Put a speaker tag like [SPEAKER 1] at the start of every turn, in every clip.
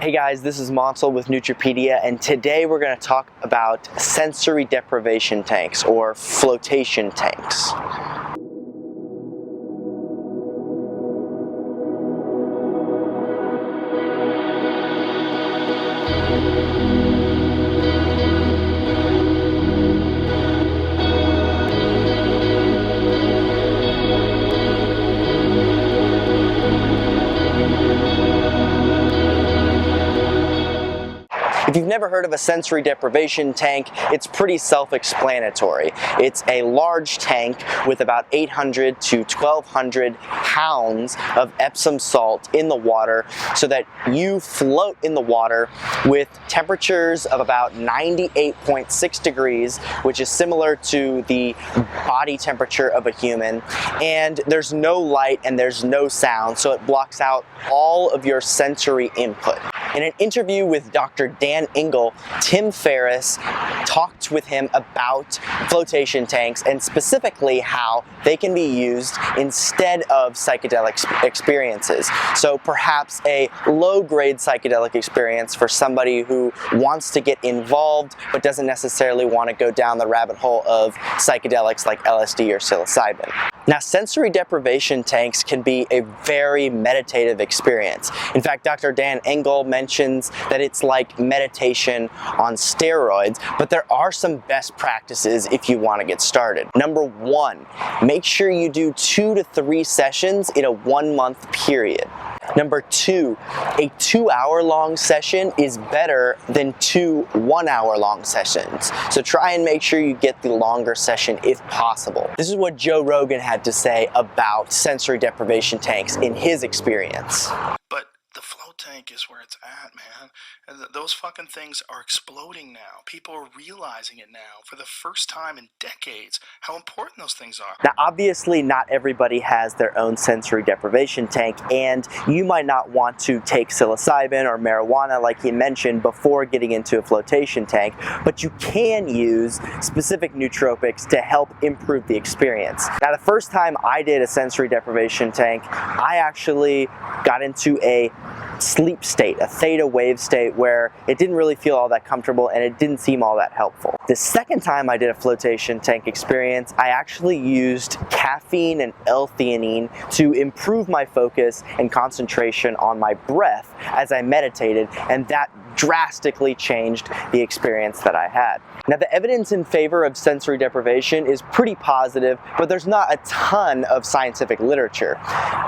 [SPEAKER 1] Hey guys, this is Monsel with Nootropedia, and today we're going to talk about sensory deprivation tanks or flotation tanks. If you've never heard of a sensory deprivation tank, it's pretty self-explanatory. It's a large tank with about 800 to 1200 pounds of Epsom salt in the water so that you float in the water with temperatures of about 98.6 degrees, which is similar to the body temperature of a human, and there's no light and there's no sound, so it blocks out all of your sensory input. In an interview with Dr. Dan Engle, Tim Ferriss talked with him about flotation tanks and specifically how they can be used instead of psychedelic experiences. So perhaps a low-grade psychedelic experience for somebody who wants to get involved but doesn't necessarily want to go down the rabbit hole of psychedelics like LSD or psilocybin. Now, sensory deprivation tanks can be a very meditative experience. In fact, Dr. Dan Engle mentions that it's like meditation on steroids, but there are some best practices if you want to get started. Number one, make sure you do 2 to 3 sessions in a 1-month period. Number two, a 2-hour-long session is better than 2 1-hour-long sessions. So try and make sure you get the longer session if possible. This is what Joe Rogan had to say about sensory deprivation tanks in his experience.
[SPEAKER 2] But the float tank is where it's at, man. And those fucking things are exploding now. People are realizing it now for the first time in decades how important those things are.
[SPEAKER 1] Now, obviously, not everybody has their own sensory deprivation tank, and you might not want to take psilocybin or marijuana, like he mentioned, before getting into a flotation tank, but you can use specific nootropics to help improve the experience. Now, the first time I did a sensory deprivation tank, I actually got into a sleep state, a theta wave state, where it didn't really feel all that comfortable and it didn't seem all that helpful. The second time I did a flotation tank experience, I actually used caffeine and L-theanine to improve my focus and concentration on my breath as I meditated, and that drastically changed the experience that I had. Now, the evidence in favor of sensory deprivation is pretty positive, but there's not a ton of scientific literature.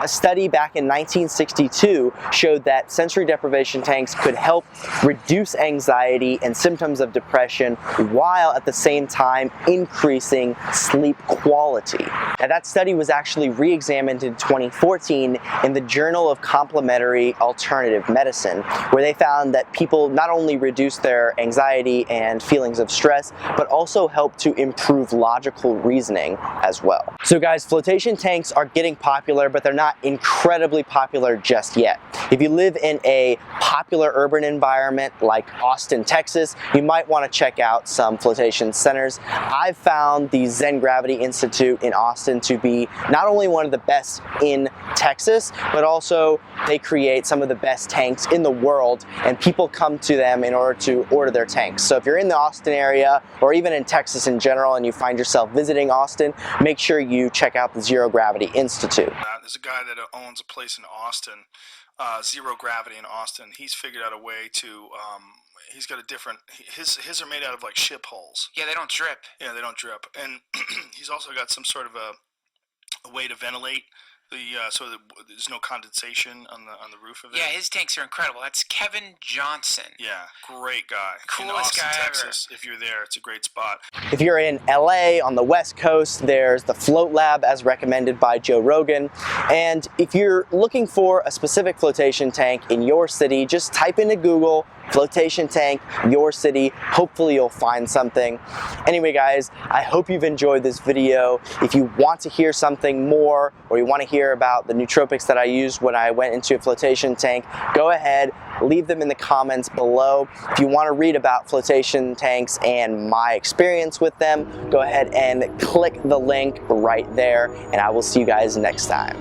[SPEAKER 1] A study back in 1962 showed that sensory deprivation tanks could help reduce anxiety and symptoms of depression while at the same time increasing sleep quality. Now, that study was actually re-examined in 2014 in the Journal of Complementary Alternative Medicine, where they found that people not only reduce their anxiety and feelings of stress, but also help to improve logical reasoning as well. So guys, flotation tanks are getting popular, but they're not incredibly popular just yet. If you live in a popular urban environment like Austin, Texas, you might want to check out some flotation centers. I've found the Zen Gravity Institute in Austin to be not only one of the best in Texas, but also they create some of the best tanks in the world, and people come to them in order to order their tanks. So if you're in the Austin area or even in Texas in general and you find yourself visiting Austin, make sure you check out the Zero Gravity Institute.
[SPEAKER 2] There's a guy that owns a place in Austin, Zero Gravity in Austin. He's figured out a way to he's got a different, his are made out of like ship hulls.
[SPEAKER 3] Yeah, they don't drip.
[SPEAKER 2] Yeah, they don't drip. And he's also got some sort of a way to ventilate so that there's no condensation on the roof of it.
[SPEAKER 3] Yeah, his tanks are incredible. That's Kevin Johnson.
[SPEAKER 2] Yeah, great guy.
[SPEAKER 3] Coolest
[SPEAKER 2] in Austin,
[SPEAKER 3] guy
[SPEAKER 2] Texas.
[SPEAKER 3] ever.
[SPEAKER 2] If you're there, it's a great spot.
[SPEAKER 1] If you're in LA on the West Coast, there's the Float Lab as recommended by Joe Rogan. And if you're looking for a specific flotation tank in your city, just type into Google flotation tank, your city. Hopefully you'll find something. Anyway guys, I hope you've enjoyed this video. If you want to hear something more, or you want to hear about the nootropics that I used when I went into a flotation tank, go ahead, leave them in the comments below. If you want to read about flotation tanks and my experience with them, go ahead and click the link right there, and I will see you guys next time.